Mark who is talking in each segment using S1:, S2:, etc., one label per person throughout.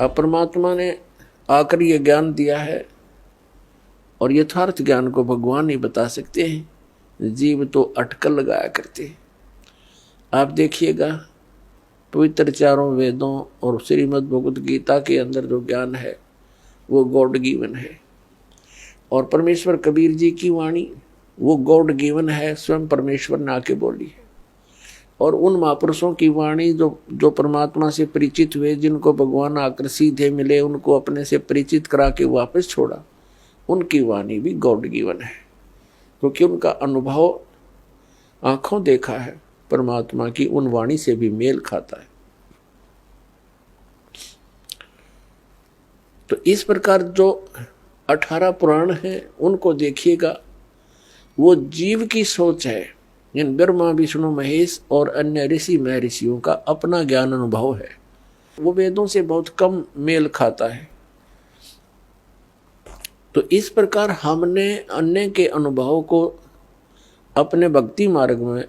S1: अब परमात्मा ने आकर ये ज्ञान दिया है और यथार्थ ज्ञान को भगवान ही बता सकते हैं, जीव तो अटकल लगाया करते हैं। आप देखिएगा पवित्र चारों वेदों और श्रीमद् भगवद गीता के अंदर जो ज्ञान है वो गॉड गिवन है, और परमेश्वर कबीर जी की वाणी वो गॉड गिवन है, स्वयं परमेश्वर ने आके बोली है। और उन महापुरुषों की वाणी जो परमात्मा से परिचित हुए, जिनको भगवान आकर सीधे मिले, उनको अपने से परिचित करा के वापस छोड़ा, उनकी वाणी भी गॉड गिवन है, क्योंकि उनका अनुभव आंखों देखा है परमात्मा की उन वाणी से भी मेल खाता है। तो इस प्रकार जो 18 पुराण हैं उनको देखिएगा, वो जीव की सोच है। इन ब्रह्मा विष्णु महेश और अन्य ऋषि महर्षियों का अपना ज्ञान अनुभव है, वो वेदों से बहुत कम मेल खाता है। तो इस प्रकार हमने अन्य के अनुभव को अपने भक्ति मार्ग में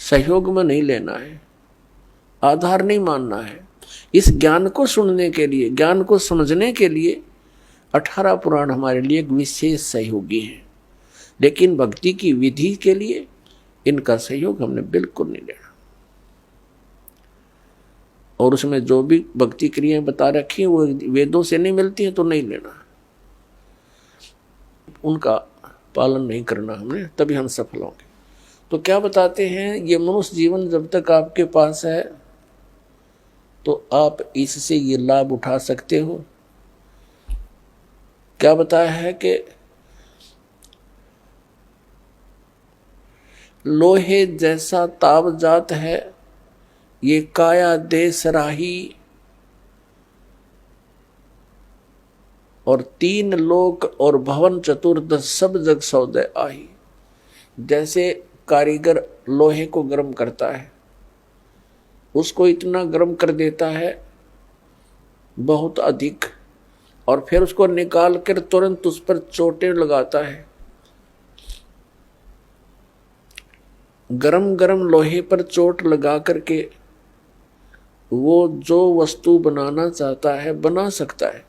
S1: सहयोग में नहीं लेना है, आधार नहीं मानना है। इस ज्ञान को सुनने के लिए, ज्ञान को समझने के लिए 18 पुराण हमारे लिए एक विशेष सहयोगी हैं, लेकिन भक्ति की विधि के लिए इनका सहयोग हमने बिल्कुल नहीं लेना। और उसमें जो भी भक्ति क्रियाएं बता रखी हैं वो वेदों से नहीं मिलती हैं तो नहीं लेना, उनका पालन नहीं करना हमने, तभी हम सफल होंगे। तो क्या बताते हैं, ये मनुष्य जीवन जब तक आपके पास है तो आप इससे ये लाभ उठा सकते हो। क्या बताया है कि लोहे जैसा ताव जात है ये काया दे सराही, और 3 लोक और भवन चतुर्दश सब जग सौदे आही। जैसे कारीगर लोहे को गर्म करता है, उसको इतना गर्म कर देता है बहुत अधिक, और फिर उसको निकाल कर तुरंत उस पर चोटें लगाता है। गरम गरम लोहे पर चोट लगा करके वो जो वस्तु बनाना चाहता है बना सकता है।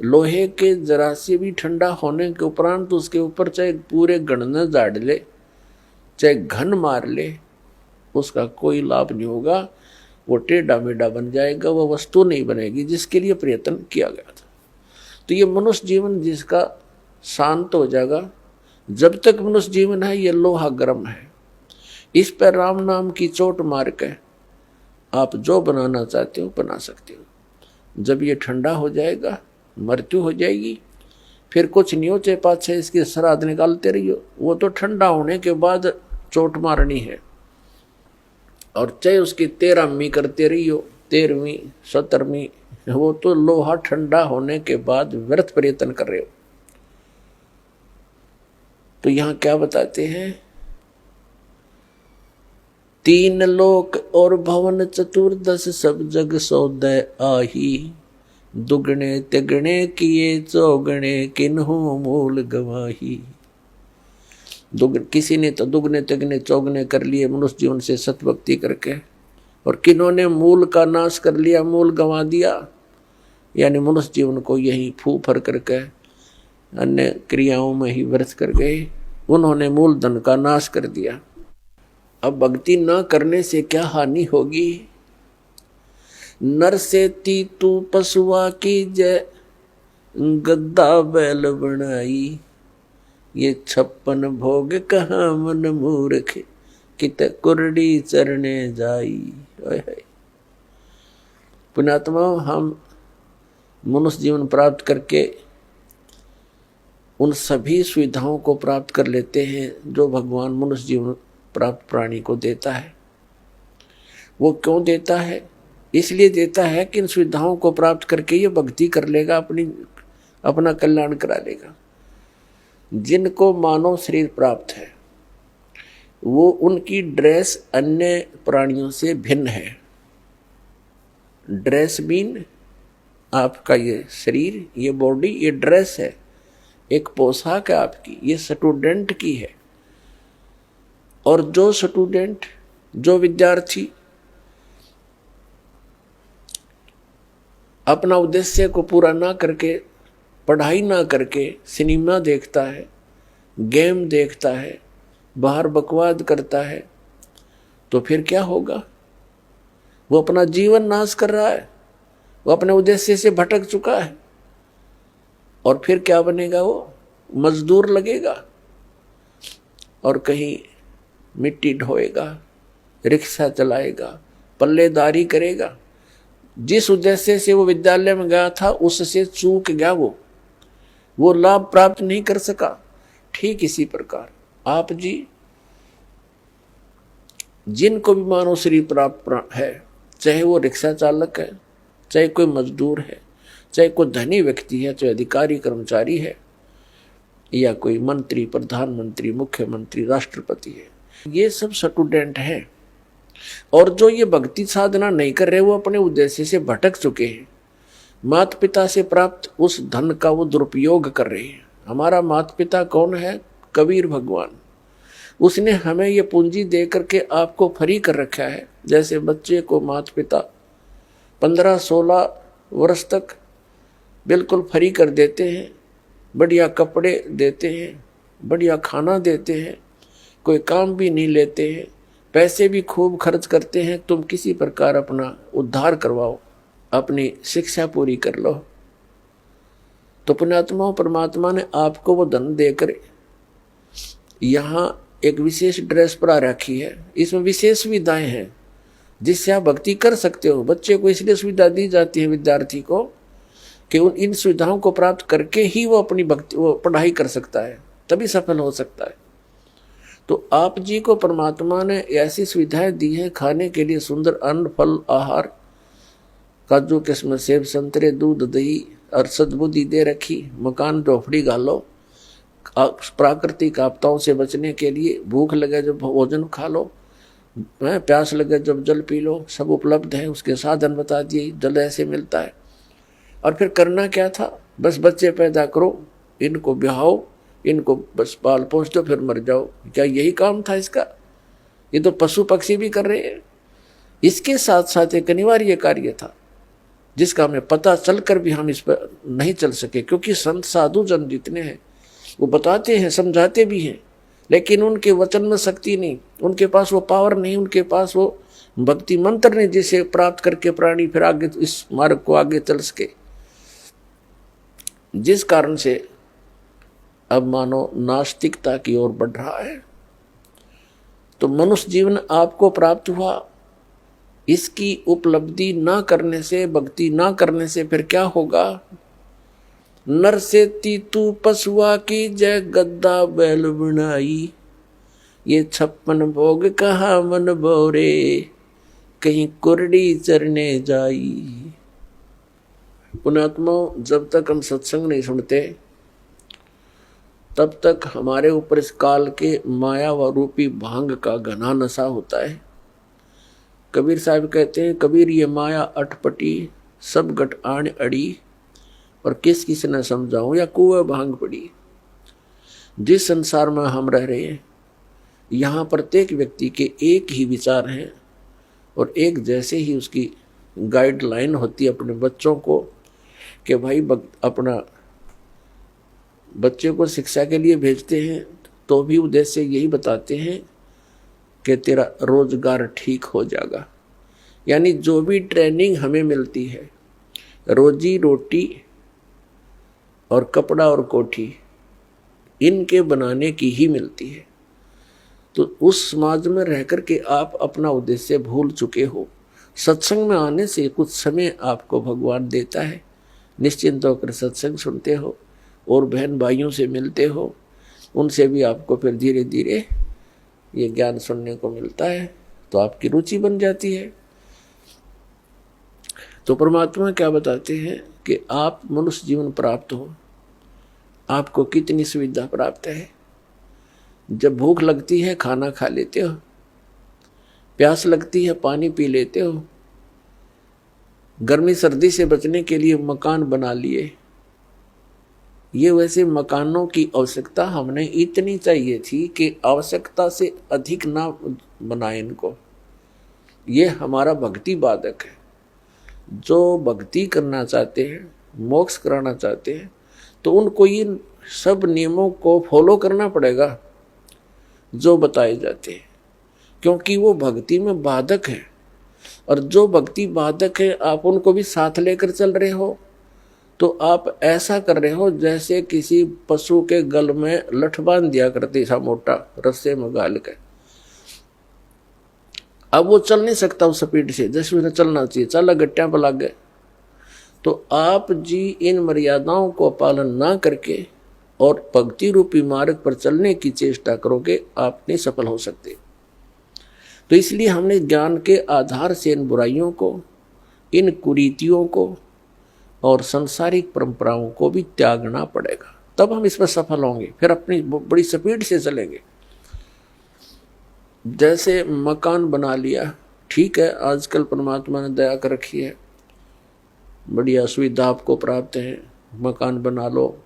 S1: लोहे के जरा से भी ठंडा होने के उपरांत उसके ऊपर चाहे पूरे गणना झाड़ ले, चाहे घन मार ले, उसका कोई लाभ नहीं होगा। वो टेढ़ा मेढ़ा बन जाएगा, वो वस्तु नहीं बनेगी जिसके लिए प्रयत्न किया गया था। तो ये मनुष्य जीवन जिसका शांत हो जाएगा, जब तक मनुष्य जीवन है ये लोहा गर्म है, इस पर राम नाम की चोट मार के आप जो बनाना चाहते हो बना सकते हो। जब ये ठंडा हो जाएगा, मृत्यु हो जाएगी, फिर कुछ नहीं हो, चाहे पाछे इसकी श्राद्ध निकालते रहियो, वो तो ठंडा होने के बाद चोट मारनी है। और चाहे उसकी 13वीं करते रहियो, 13वीं 17वीं, वो तो लोहा ठंडा होने के बाद व्यर्थ प्रयत्न कर रहे हो। तो यहां क्या बताते हैं, 3 लोक और भवन चतुर्दश सब जग सौदे आही, दुगने तिगने किए चौगने किन्हु मूल गवाही। किसी ने तो दुगने तिगने चौगने कर लिए मनुष्य जीवन से सतभक्ति करके, और किन्होंने मूल का नाश कर लिया, मूल गंवा दिया, यानी मनुष्य जीवन को यही फूफर करके अन्य क्रियाओं में ही व्यर्थ कर गए, उन्होंने मूल धन का नाश कर दिया। अब भक्ति न करने से क्या हानि होगी। नर से तीतू पशुआ की जय, गद्दा बैल बनाई, ये 56 भोग कहाँ मन मूर्ख, कित कुरडी चरने जाई। पुण्यात्मा, हम मनुष्य जीवन प्राप्त करके उन सभी सुविधाओं को प्राप्त कर लेते हैं जो भगवान मनुष्य जीवन प्राप्त प्राणी को देता है। वो क्यों देता है? इसलिए देता है कि इन सुविधाओं को प्राप्त करके ये भक्ति कर लेगा, अपना कल्याण करा लेगा। जिनको मानव शरीर प्राप्त है वो उनकी ड्रेस अन्य प्राणियों से भिन्न है। ड्रेस मीन आपका ये शरीर, ये बॉडी, ये ड्रेस है, एक पोशाक है आपकी, ये स्टूडेंट की है। और जो स्टूडेंट, जो विद्यार्थी अपना उद्देश्य को पूरा ना करके, पढ़ाई ना करके सिनेमा देखता है, गेम देखता है, बाहर बकवाद करता है, तो फिर क्या होगा? वो अपना जीवन नाश कर रहा है, वो अपने उद्देश्य से भटक चुका है। और फिर क्या बनेगा? वो मजदूर लगेगा और कहीं मिट्टी ढोएगा, रिक्शा चलाएगा, पल्लेदारी करेगा। जिस उद्देश्य से वो विद्यालय में गया था उससे चूक गया, वो लाभ प्राप्त नहीं कर सका। ठीक इसी प्रकार आप जी जिनको भी मानव शरीर प्राप्त है, चाहे वो रिक्शा चालक है, चाहे कोई मजदूर है, चाहे कोई धनी व्यक्ति है, चाहे अधिकारी कर्मचारी है, या कोई मंत्री, प्रधानमंत्री, मुख्यमंत्री, राष्ट्रपति है, ये सब स्टूडेंट हैं। और जो ये भक्ति साधना नहीं कर रहे वो अपने उद्देश्य से भटक चुके हैं। माता पिता से प्राप्त उस धन का वो दुरुपयोग कर रहे हैं। हमारा माता पिता कौन है? कबीर भगवान। उसने हमें ये पूंजी दे करके आपको फ्री कर रखा है। जैसे बच्चे को माता पिता 15-16 वर्ष तक बिल्कुल फ्री कर देते हैं, बढ़िया कपड़े देते हैं, बढ़िया खाना देते हैं, कोई काम भी नहीं लेते हैं, पैसे भी खूब खर्च करते हैं। तुम किसी प्रकार अपना उद्धार करवाओ, अपनी शिक्षा पूरी कर लो। तो पुण्यात्माओं, परमात्मा ने आपको वो धन देकर यहाँ एक विशेष ड्रेस परा रखी है। इसमें विशेष सुविधाएं हैं जिससे आप भक्ति कर सकते हो। बच्चे को इसलिए सुविधा दी जाती है, विद्यार्थी को, कि इन सुविधाओं को प्राप्त करके ही वो अपनी भक्ति, वो पढ़ाई कर सकता है, तभी सफल हो सकता है। तो आप जी को परमात्मा ने ऐसी सुविधाएं दी हैं, खाने के लिए सुंदर अन्न, फल, आहार, काजू किस्म, सेब, संतरे, दूध, दही और सद्बुद्धि दे रखी। मकान झोपड़ी गालो, प्राकृतिक आपदाओं से बचने के लिए भूख लगे जब भोजन खा लो, प्यास लगे जब जल पी लो, सब उपलब्ध है। उसके साधन बता दिए, जल ऐसे मिलता है। और फिर करना क्या था? बस बच्चे पैदा करो, इनको ब्याहो, इनको बस पाल पोस दो, फिर मर जाओ। क्या यही काम था इसका? ये तो पशु पक्षी भी कर रहे हैं। इसके साथ साथ एक अनिवार्य कार्य था जिसका हमें पता चलकर भी हम इस पर नहीं चल सके, क्योंकि संत साधु जन जितने हैं वो बताते हैं, समझाते भी हैं, लेकिन उनके वचन में शक्ति नहीं, उनके पास वो पावर नहीं, उनके पास वो भक्ति मंत्र नहीं जिसे प्राप्त करके प्राणी फिर आगे इस मार्ग को आगे चल सके। जिस कारण से अब मानो नास्तिकता की ओर बढ़ रहा है। तो मनुष्य जीवन आपको प्राप्त हुआ, इसकी उपलब्धि ना करने से, भक्ति ना करने से फिर क्या होगा? नर से तीतू पशुआ की जय गद्दा बैल बनाई, ये 56 भोग कहा मन बोरे, कहीं कुरडी चरने जाई। पुण्यात्मा, जब तक हम सत्संग नहीं सुनते तब तक हमारे ऊपर इस काल के माया व रूपी भांग का घना नशा होता है। कबीर साहब कहते हैं, कबीर ये माया अटपटी, सब गट आण अड़ी, और किस किस न समझाऊं या कुएं भांग पड़ी। जिस संसार में हम रह रहे हैं, यहाँ प्रत्येक व्यक्ति के एक ही विचार हैं और एक जैसे ही उसकी गाइडलाइन होती है अपने बच्चों को, कि भाई अपना बच्चे को शिक्षा के लिए भेजते हैं तो भी उद्देश्य यही बताते हैं कि तेरा रोजगार ठीक हो जाएगा। यानी जो भी ट्रेनिंग हमें मिलती है, रोजी रोटी और कपड़ा और कोठी, इनके बनाने की ही मिलती है। तो उस समाज में रह कर के आप अपना उद्देश्य भूल चुके हो। सत्संग में आने से कुछ समय आपको भगवान देता है, निश्चिंत होकर सत्संग सुनते हो और बहन भाइयों से मिलते हो, उनसे भी आपको फिर धीरे धीरे ये ज्ञान सुनने को मिलता है, तो आपकी रुचि बन जाती है। तो परमात्मा क्या बताते हैं कि आप मनुष्य जीवन प्राप्त हो, आपको कितनी सुविधा प्राप्त है। जब भूख लगती है खाना खा लेते हो, प्यास लगती है पानी पी लेते हो, गर्मी सर्दी से बचने के लिए मकान बना लिए। ये वैसे मकानों की आवश्यकता हमने इतनी चाहिए थी कि आवश्यकता से अधिक ना बनाए इनको। ये हमारा भक्ति बाधक है। जो भक्ति करना चाहते हैं, मोक्ष कराना चाहते हैं, तो उनको इन सब नियमों को फॉलो करना पड़ेगा जो बताए जाते हैं, क्योंकि वो भक्ति में बाधक है। और जो भक्ति बाधक है आप उनको भी साथ लेकर चल रहे हो, तो आप ऐसा कर रहे हो जैसे किसी पशु के गल में लठ बांध दिया करते सा मोटा रस्से में गाल के। अब वो चल नहीं सकता उस स्पीड से जैसे उसे चलना चाहिए, चला गट्टियां पर लग गए। तो आप जी इन मर्यादाओं को पालन ना करके और भक्ति रूपी मार्ग पर चलने की चेष्टा करोगे, आप नहीं सफल हो सकते। तो इसलिए हमने ज्ञान के आधार से इन बुराइयों को, इन कुरीतियों को और सांसारिक परंपराओं को भी त्यागना पड़ेगा, तब हम इसमें सफल होंगे। फिर अपनी बड़ी स्पीड से चलेंगे। जैसे मकान बना लिया, ठीक है, आजकल परमात्मा ने दया कर रखी है, बढ़िया सुविधा आपको प्राप्त है, मकान बना लो,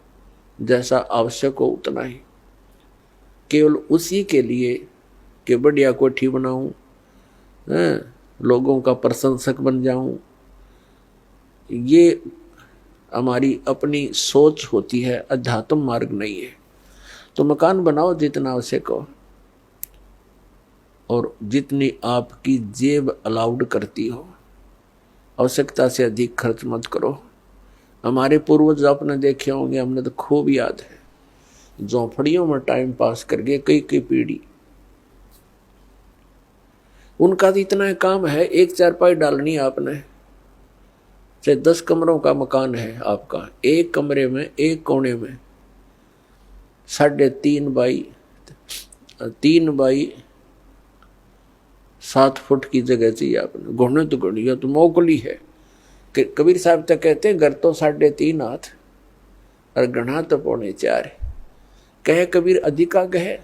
S1: जैसा आवश्यक हो उतना ही, केवल उसी के लिए कि बढ़िया कोठी बनाऊं, लोगों का प्रशंसक बन जाऊं। ये हमारी अपनी सोच होती है, अध्यात्म मार्ग नहीं है। तो मकान बनाओ जितना आवश्यक हो और जितनी आपकी जेब अलाउड करती हो, आवश्यकता से अधिक खर्च मत करो। हमारे पूर्वज आपने देखे होंगे, हमने तो खूब याद है, झोंपड़ियों में टाइम पास करके कई कई पीढ़ी, उनका तो इतना काम है, एक चारपाई डालनी आपने, चाहे 10 कमरों का मकान है आपका, एक कमरे में एक कोने में 3.5 बाई 7 फुट की जगह चाहिए आपने। घुटने तो घुड़िया तो मोकली है। कबीर साहब तक कहते हैं घर तो 3.5 हाथ और गणा तो 4.25 है। कहे कबीर अधिका कहे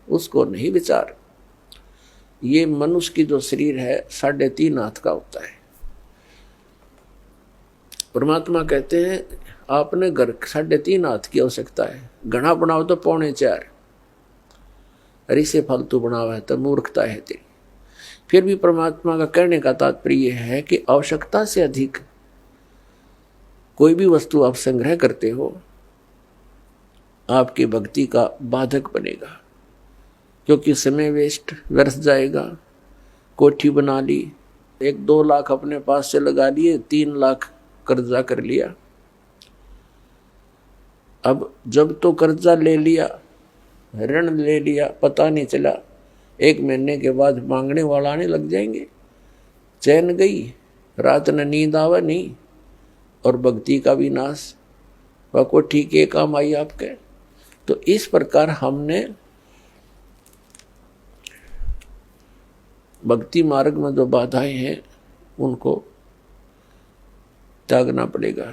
S1: उसको नहीं विचार। ये मनुष्य की जो शरीर है 3.5 हाथ का होता है। परमात्मा कहते हैं आपने घर 3.5 हाथ की आवश्यकता है, घना बनाओ तो 4.25, अरे से फालतू बनावा है तो मूर्खता है तेरी। फिर भी परमात्मा का कहने का तात्पर्य है कि आवश्यकता से अधिक कोई भी वस्तु आप संग्रह करते हो, आपकी भक्ति का बाधक बनेगा, क्योंकि समय वेस्ट व्यर्थ जाएगा। कोठी बना ली, 1-2 लाख अपने पास से लगा लिए, 3 लाख कर्जा कर लिया। अब जब तो कर्जा ले लिया, ऋण ले लिया, पता नहीं चला, 1 महीने के बाद मांगने वाला आने लग जाएंगे। चैन गई, रात न नींद आवा नहीं, और भक्ति का भी नाश। वह कोठी के काम आई आपके। तो इस प्रकार हमने भक्ति मार्ग में जो बाधाएं हैं उनको त्यागना पड़ेगा।